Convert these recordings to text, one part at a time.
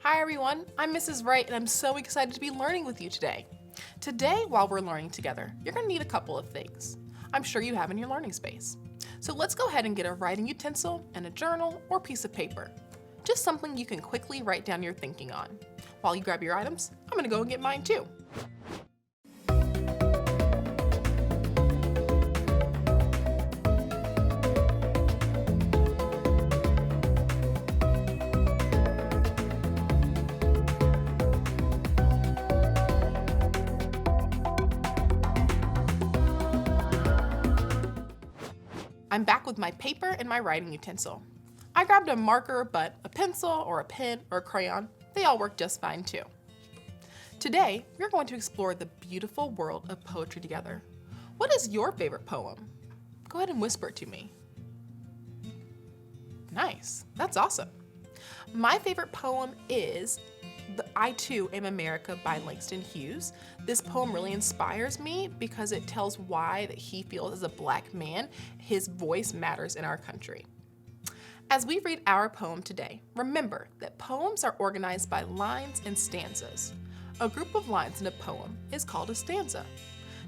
Hi everyone, I'm Mrs. Wright and I'm so excited to be learning with you today. Today, while we're learning together, you're going to need a couple of things I'm sure you have in your learning space. So let's go ahead and get a writing utensil and a journal or piece of paper. Just something you can quickly write down your thinking on. While you grab your items, I'm going to go and get mine too. I'm back with my paper and my writing utensil. I grabbed a marker, but a pencil or a pen or a crayon, they all work just fine too. Today, we're going to explore the beautiful world of poetry together. What is your favorite poem? Go ahead and whisper it to me. Nice, that's awesome. My favorite poem is I Too Am America by Langston Hughes. This poem really inspires me because it tells why that he feels as a Black man, his voice matters in our country. As we read our poem today, remember that poems are organized by lines and stanzas. A group of lines in a poem is called a stanza.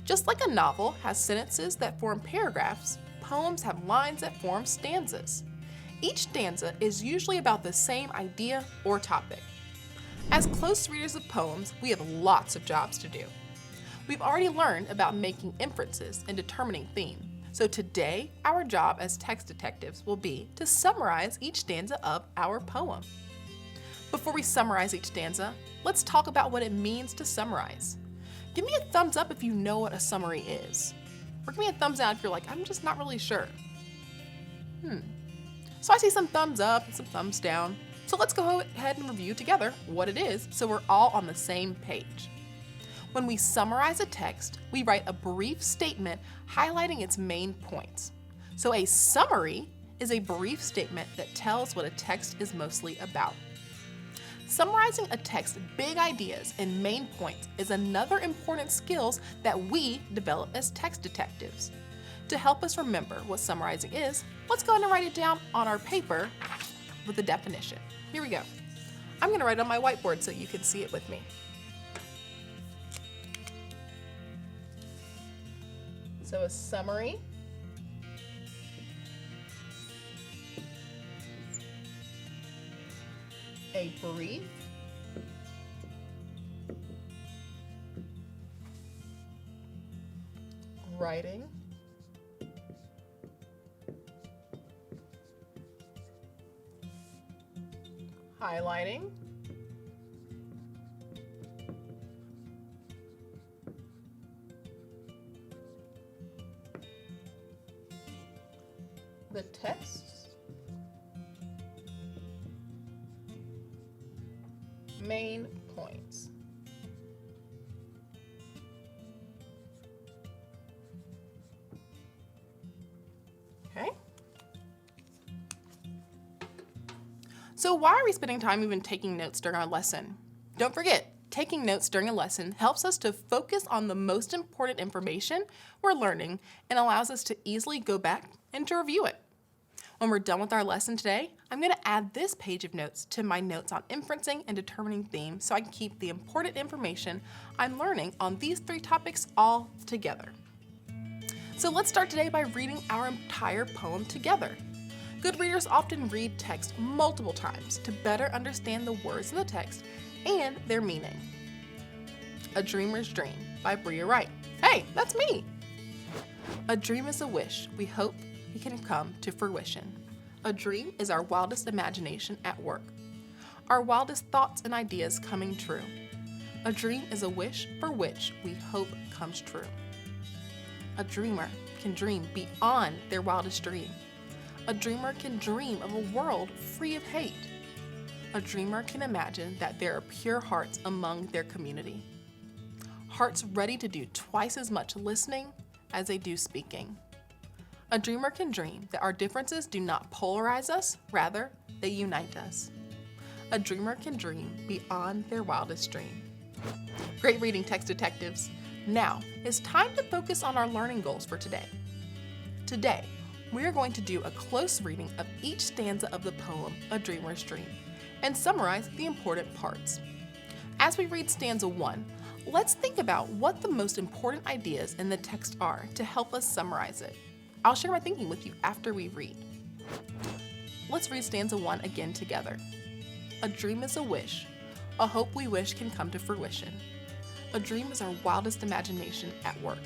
Just like a novel has sentences that form paragraphs, poems have lines that form stanzas. Each stanza is usually about the same idea or topic. As close readers of poems, we have lots of jobs to do. We've already learned about making inferences and determining theme. So today, our job as text detectives will be to summarize each stanza of our poem. Before we summarize each stanza, let's talk about what it means to summarize. Give me a thumbs up if you know what a summary is. Or give me a thumbs down if you're like, I'm just not really sure. So I see some thumbs up and some thumbs down. So let's go ahead and review together what it is so we're all on the same page. When we summarize a text, we write a brief statement highlighting its main points. So a summary is a brief statement that tells what a text is mostly about. Summarizing a text's big ideas and main points is another important skill that we develop as text detectives. To help us remember what summarizing is, let's go ahead and write it down on our paper with the definition. Here we go. I'm going to write it on my whiteboard so you can see it with me. So a summary a brief writing highlighting the text's main points. Okay. So why are we spending time even taking notes during our lesson? Don't forget, taking notes during a lesson helps us to focus on the most important information we're learning and allows us to easily go back and to review it. When we're done with our lesson today, I'm going to add this page of notes to my notes on inferencing and determining themes so I can keep the important information I'm learning on these three topics all together. So let's start today by reading our entire poem together. Good readers often read text multiple times to better understand the words in the text and their meaning. A Dreamer's Dream by Bria Wright. Hey, that's me! A dream is a wish we hope it can come to fruition. A dream is our wildest imagination at work, our wildest thoughts and ideas coming true. A dream is a wish for which we hope comes true. A dreamer can dream beyond their wildest dream. A dreamer can dream of a world free of hate. A dreamer can imagine that there are pure hearts among their community. Hearts ready to do twice as much listening as they do speaking. A dreamer can dream that our differences do not polarize us, rather, they unite us. A dreamer can dream beyond their wildest dream. Great reading, text detectives. Now, it's time to focus on our learning goals for today. Today, we are going to do a close reading of each stanza of the poem, A Dreamer's Dream, and summarize the important parts. As we read stanza 1, let's think about what the most important ideas in the text are to help us summarize it. I'll share my thinking with you after we read. Let's read stanza 1 again together. A dream is a wish. A hope we wish can come to fruition. A dream is our wildest imagination at work.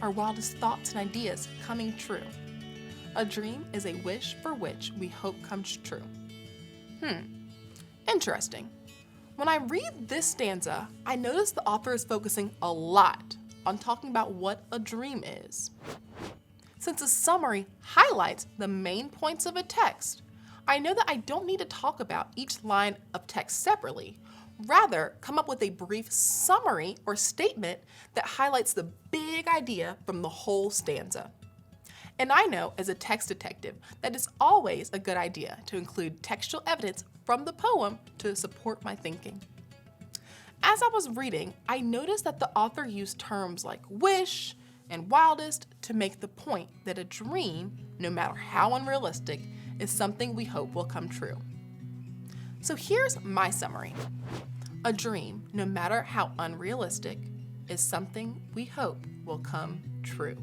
Our wildest thoughts and ideas coming true. A dream is a wish for which we hope comes true. Interesting. When I read this stanza, I notice the author is focusing a lot on talking about what a dream is. Since a summary highlights the main points of a text, I know that I don't need to talk about each line of text separately. Rather, come up with a brief summary or statement that highlights the big idea from the whole stanza. And I know as a text detective that it's always a good idea to include textual evidence from the poem to support my thinking. As I was reading, I noticed that the author used terms like wish and wildest to make the point that a dream, no matter how unrealistic, is something we hope will come true. So here's my summary. A dream, no matter how unrealistic, is something we hope will come true.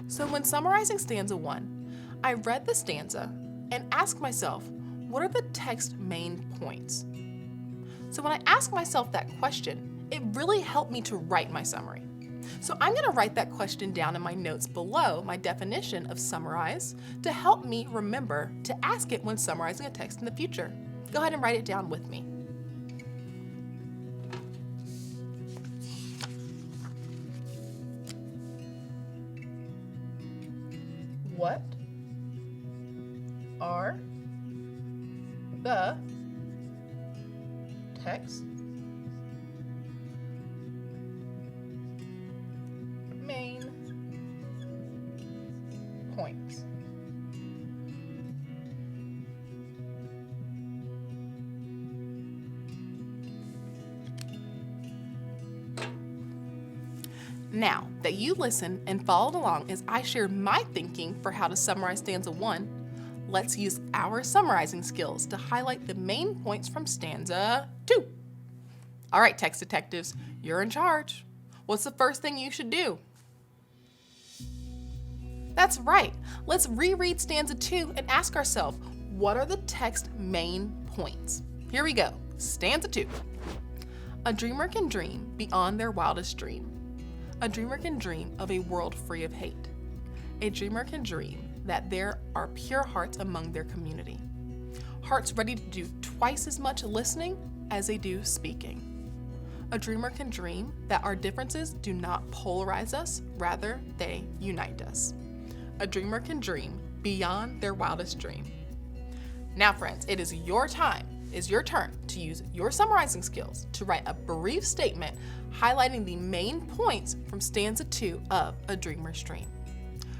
So when summarizing stanza 1, I read the stanza and asked myself, what are the text's main points? So when I asked myself that question, it really helped me to write my summary. So I'm going to write that question down in my notes below my definition of summarize to help me remember to ask it when summarizing a text in the future. Go ahead and write it down with me. What are the text main points? Now that you listened and followed along as I shared my thinking for how to summarize stanza 1, let's use our summarizing skills to highlight the main points from stanza 2. All right, text detectives, you're in charge. What's the first thing you should do? That's right. Let's reread stanza 2 and ask ourselves, what are the text main points? Here we go. Stanza 2. A dreamer can dream beyond their wildest dream. A dreamer can dream of a world free of hate. A dreamer can dream that there are pure hearts among their community. Hearts ready to do twice as much listening as they do speaking. A dreamer can dream that our differences do not polarize us, rather they unite us. A dreamer can dream beyond their wildest dream. Now friends, it is your time. It's your turn to use your summarizing skills to write a brief statement highlighting the main points from stanza 2 of A Dreamer's Dream.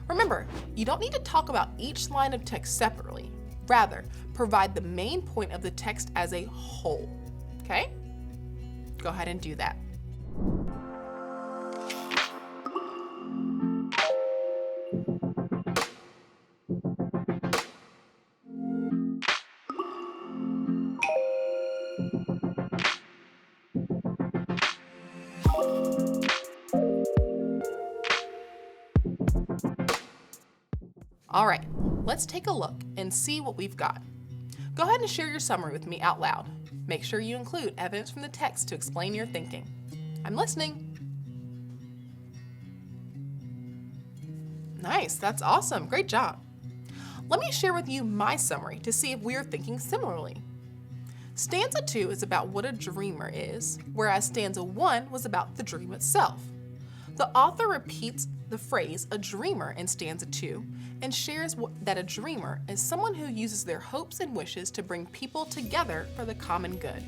Remember, you don't need to talk about each line of text separately. Rather, provide the main point of the text as a whole. Okay? Go ahead and do that. All right, let's take a look and see what we've got. Go ahead and share your summary with me out loud. Make sure you include evidence from the text to explain your thinking. I'm listening. Nice, that's awesome, great job. Let me share with you my summary to see if we are thinking similarly. Stanza 2 is about what a dreamer is, whereas stanza 1 was about the dream itself. The author repeats the phrase a dreamer in stanza 2 and shares that a dreamer is someone who uses their hopes and wishes to bring people together for the common good.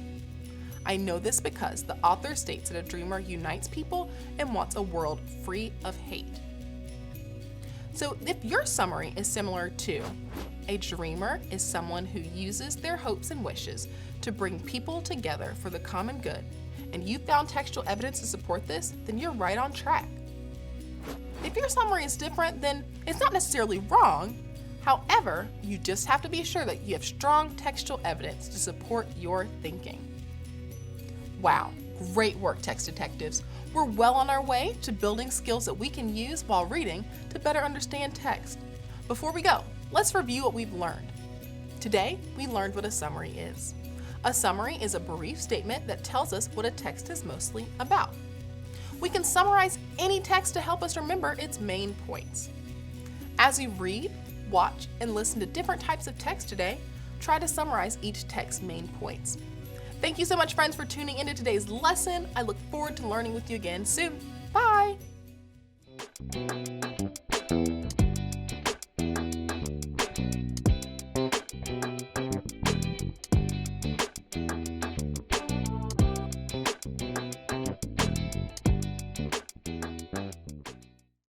I know this because the author states that a dreamer unites people and wants a world free of hate. So if your summary is similar to a dreamer is someone who uses their hopes and wishes to bring people together for the common good, and you found textual evidence to support this, then you're right on track. If your summary is different, then it's not necessarily wrong, However, you just have to be sure that you have strong textual evidence to support your thinking. Wow, great work, text detectives. We're well on our way to building skills that we can use while reading to better understand text. Before we go, let's review what we've learned. Today, we learned what a summary is. A summary is a brief statement that tells us what a text is mostly about. We can summarize any text to help us remember its main points. As you read, watch, and listen to different types of text today, try to summarize each text's main points. Thank you so much, friends, for tuning into today's lesson. I look forward to learning with you again soon. Bye!